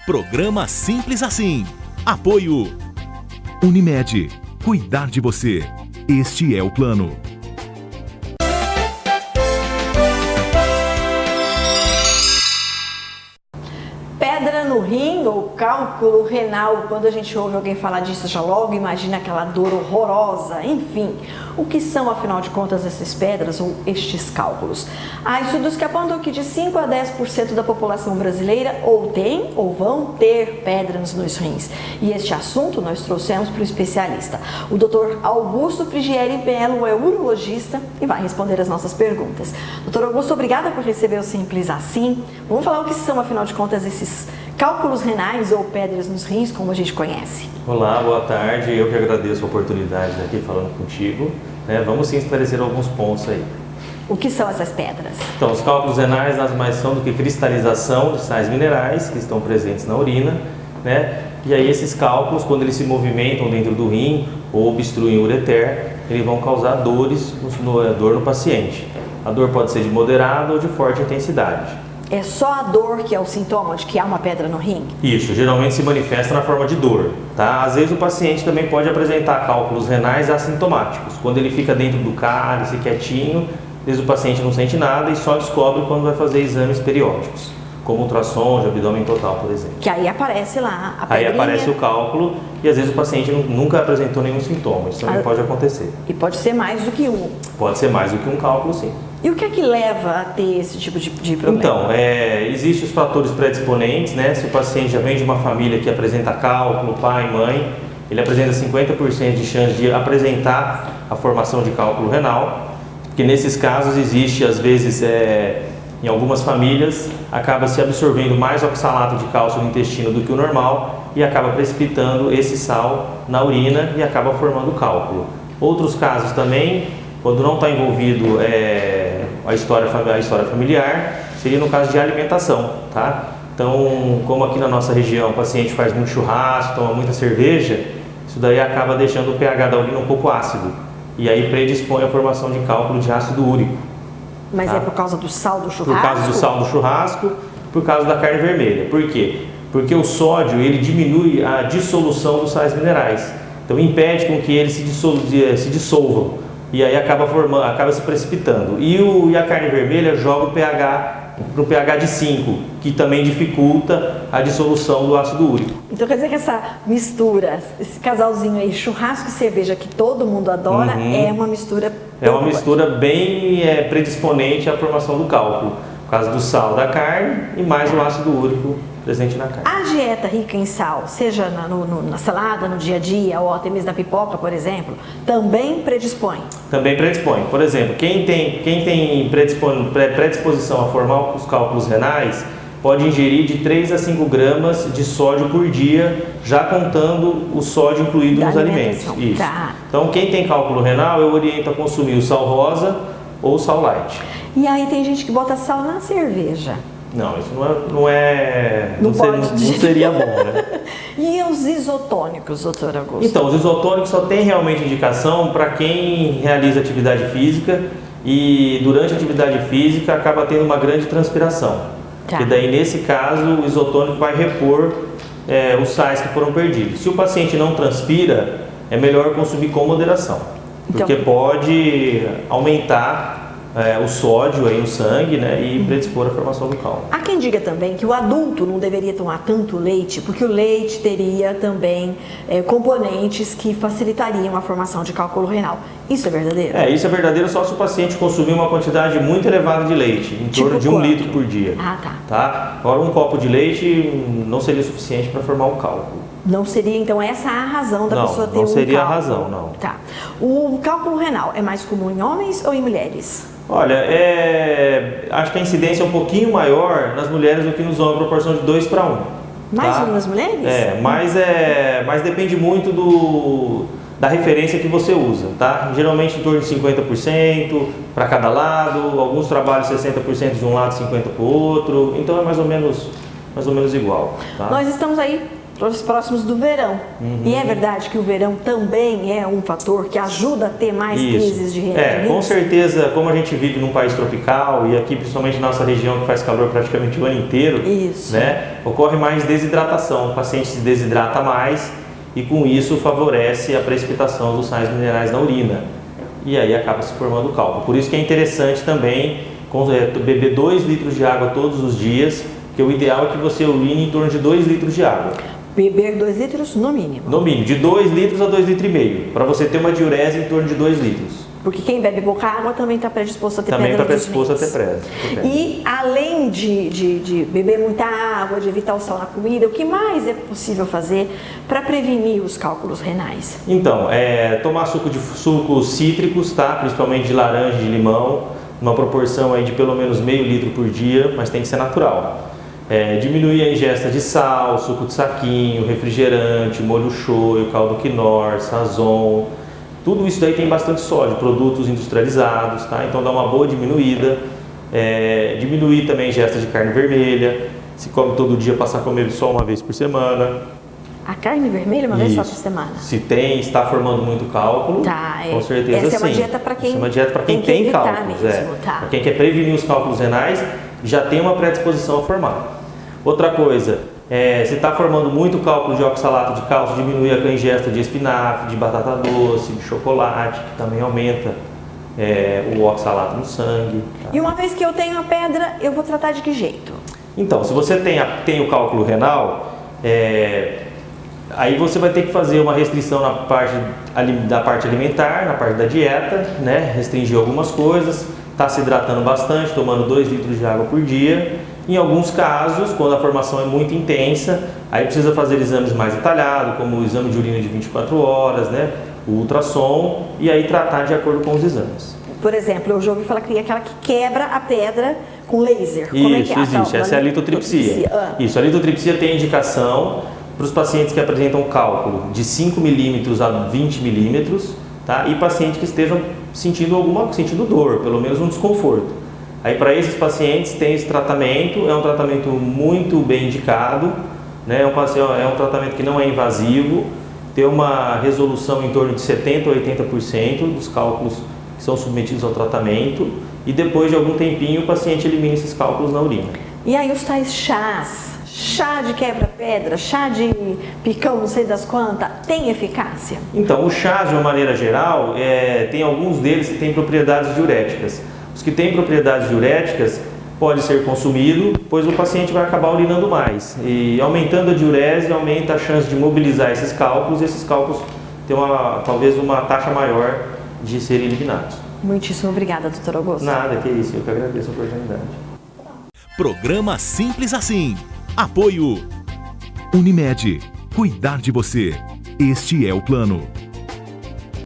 Programa Simples Assim. Apoio Unimed. Cuidar de você. Este é o plano. Pedra no rim ou cálculo renal, quando a gente ouve alguém falar disso, já logo imagina aquela dor horrorosa. Enfim, o que são, afinal de contas, essas pedras ou estes cálculos? Há estudos que apontam que de 5 a 10% da população brasileira ou tem ou vão ter pedras nos rins. E este assunto nós trouxemos para o especialista. O Dr. Augusto Frigieri Melo é urologista e vai responder as nossas perguntas. Dr. Augusto, obrigada por receber o Simples Assim. Vamos falar o que são, afinal de contas, esses cálculos renais ou pedras nos rins, como a gente conhece. Olá, boa tarde. Eu que agradeço a oportunidade de estar aqui falando contigo. Vamos sim esclarecer alguns pontos aí. O que são essas pedras? Então, os cálculos renais nada mais são do que cristalização de sais minerais que estão presentes na urina, E aí esses cálculos, quando eles se movimentam dentro do rim ou obstruem o ureter, eles vão causar dor no paciente. A dor pode ser de moderada ou de forte intensidade. É só a dor que é o sintoma de que há uma pedra no rim? Isso, geralmente se manifesta na forma de dor, tá? Às vezes o paciente também pode apresentar cálculos renais assintomáticos. Quando ele fica dentro do cálice, quietinho, às vezes o paciente não sente nada e só descobre quando vai fazer exames periódicos, como ultrassom de abdômen total, por exemplo. Que aí aparece lá a pedrinha. Aí aparece o cálculo e às vezes o paciente nunca apresentou nenhum sintoma, isso também pode acontecer. E pode ser mais do que um? Pode ser mais do que um cálculo, sim. E o que é que leva a ter esse tipo de problema? Então, existem os fatores predisponentes, Se o paciente já vem de uma família que apresenta cálculo, pai, mãe, ele apresenta 50% de chance de apresentar a formação de cálculo renal, porque nesses casos existe, às vezes, em algumas famílias, acaba se absorvendo mais oxalato de cálcio no intestino do que o normal e acaba precipitando esse sal na urina e acaba formando cálculo. Outros casos também, quando não está envolvido a história familiar, seria no caso de alimentação, tá? Então, como aqui na nossa região o paciente faz muito churrasco, toma muita cerveja, isso daí acaba deixando o pH da urina um pouco ácido e aí predispõe à formação de cálculo de ácido úrico. Mas tá? É por causa do sal do churrasco? Por causa do sal do churrasco, por causa da carne vermelha. Por quê? Porque o sódio ele diminui a dissolução dos sais minerais, então impede com que eles se dissolvam. E aí acaba se precipitando. E a carne vermelha joga o pH para o pH de 5, que também dificulta a dissolução do ácido úrico. Então quer dizer que essa mistura, esse casalzinho aí, churrasco e cerveja, que todo mundo adora, é uma mistura... É uma mistura bem predisponente à formação do cálculo, por causa do sal da carne e mais o ácido úrico presente na carne. A dieta rica em sal, seja na salada, no dia a dia, ou até mesmo na pipoca, por exemplo, também predispõe? Também predispõe. Por exemplo, quem tem predisposição a formar os cálculos renais, pode ingerir de 3 a 5 gramas de sódio por dia, já contando o sódio incluído nos alimentos. Isso. Tá. Então, quem tem cálculo renal, eu oriento a consumir o sal rosa ou o sal light. E aí tem gente que bota sal na cerveja. Não, isso não seria bom, E os isotônicos, doutor Augusto? Então, os isotônicos só tem realmente indicação para quem realiza atividade física e durante a atividade física acaba tendo uma grande transpiração. Tá. E daí, nesse caso, o isotônico vai repor os sais que foram perdidos. Se o paciente não transpira, é melhor consumir com moderação, porque pode aumentar o sódio aí no sangue, e predispor à formação do cálculo. Há quem diga também que o adulto não deveria tomar tanto leite, porque o leite teria também componentes que facilitariam a formação de cálculo renal. Isso é verdadeiro? Isso é verdadeiro só se o paciente consumir uma quantidade muito elevada de leite, em torno de 1 litro por dia. Ah, tá. Agora, um copo de leite não seria suficiente para formar um cálculo. Não seria, então, essa a razão da pessoa ter um cálculo? Não seria a razão, não. Tá. O cálculo renal é mais comum em homens ou em mulheres? Olha, acho que a incidência é um pouquinho maior nas mulheres do que nos homens, proporção de 2 para 1. Mais nas mulheres? Mas depende muito da referência que você usa, tá? Geralmente em torno de 50% para cada lado, alguns trabalhos 60% de um lado, 50% para o outro, então é mais ou menos igual, tá? Nós estamos aí próximos do verão. E é verdade que o verão também é um fator que ajuda a ter mais crises de rinite? Com certeza, como a gente vive num país tropical e aqui principalmente na nossa região que faz calor praticamente o ano inteiro, né, ocorre mais desidratação, o paciente se desidrata mais e com isso favorece a precipitação dos sais minerais na urina e aí acaba se formando o cálculo. Por isso que é interessante também beber 2 litros de água todos os dias, porque o ideal é que você urine em torno de 2 litros de água. Beber 2 litros no mínimo? No mínimo, de 2 litros a 2,5 litros, para você ter uma diurese em torno de 2 litros. Porque quem bebe pouca água também está predisposto a ter pedra nos rins. Também está predisposto a ter pedra. E além de beber muita água, de evitar o sal na comida, o que mais é possível fazer para prevenir os cálculos renais? Então, tomar sucos cítricos, tá? Principalmente de laranja e de limão, uma proporção aí de pelo menos meio litro por dia, mas tem que ser natural. Diminuir a ingesta de sal, suco de saquinho, refrigerante, molho shoyu, caldo quinor, sazon. Tudo isso daí tem bastante sódio, produtos industrializados, tá? Então dá uma boa diminuída. Diminuir também a ingesta de carne vermelha. Se come todo dia, passar a comer só uma vez por semana. A carne vermelha uma vez só por semana? Se está formando muito cálculo, com certeza sim. Essa é uma dieta para quem, tem cálculos. Para quem quer prevenir os cálculos renais, já tem uma predisposição a formar. Outra coisa, se está formando muito cálculo de oxalato de cálcio, diminuir a ingesta de espinafre, de batata doce, de chocolate, que também aumenta o oxalato no sangue. Tá? E uma vez que eu tenho a pedra, eu vou tratar de que jeito? Então, se você tem o cálculo renal, aí você vai ter que fazer uma restrição da parte alimentar, na parte da dieta, né? Restringir algumas coisas, está se hidratando bastante, tomando 2 litros de água por dia. Em alguns casos, quando a formação é muito intensa, aí precisa fazer exames mais detalhados, como o exame de urina de 24 horas, né? O ultrassom, e aí tratar de acordo com os exames. Por exemplo, eu já ouvi falar que aquela que quebra a pedra com laser. Isso, existe. Essa é a litotripsia. Isso, a litotripsia tem indicação para os pacientes que apresentam cálculo de 5 milímetros a 20 milímetros, tá? E pacientes que estejam sentindo dor, pelo menos um desconforto. Aí para esses pacientes tem esse tratamento, é um tratamento muito bem indicado, né? É um tratamento que não é invasivo, tem uma resolução em torno de 70% a 80% dos cálculos que são submetidos ao tratamento e depois de algum tempinho o paciente elimina esses cálculos na urina. E aí os tais chá de quebra-pedra, chá de picão, não sei das quantas, tem eficácia? Então, o chá, de uma maneira geral, tem alguns deles que têm propriedades diuréticas. Os que têm propriedades diuréticas pode ser consumido, pois o paciente vai acabar urinando mais. E aumentando a diurese, aumenta a chance de mobilizar esses cálculos e esses cálculos têm talvez uma taxa maior de serem eliminados. Muitíssimo obrigada, doutor Augusto. Nada, que isso, eu que agradeço a oportunidade. Programa Simples Assim. Apoio Unimed. Cuidar de você. Este é o plano.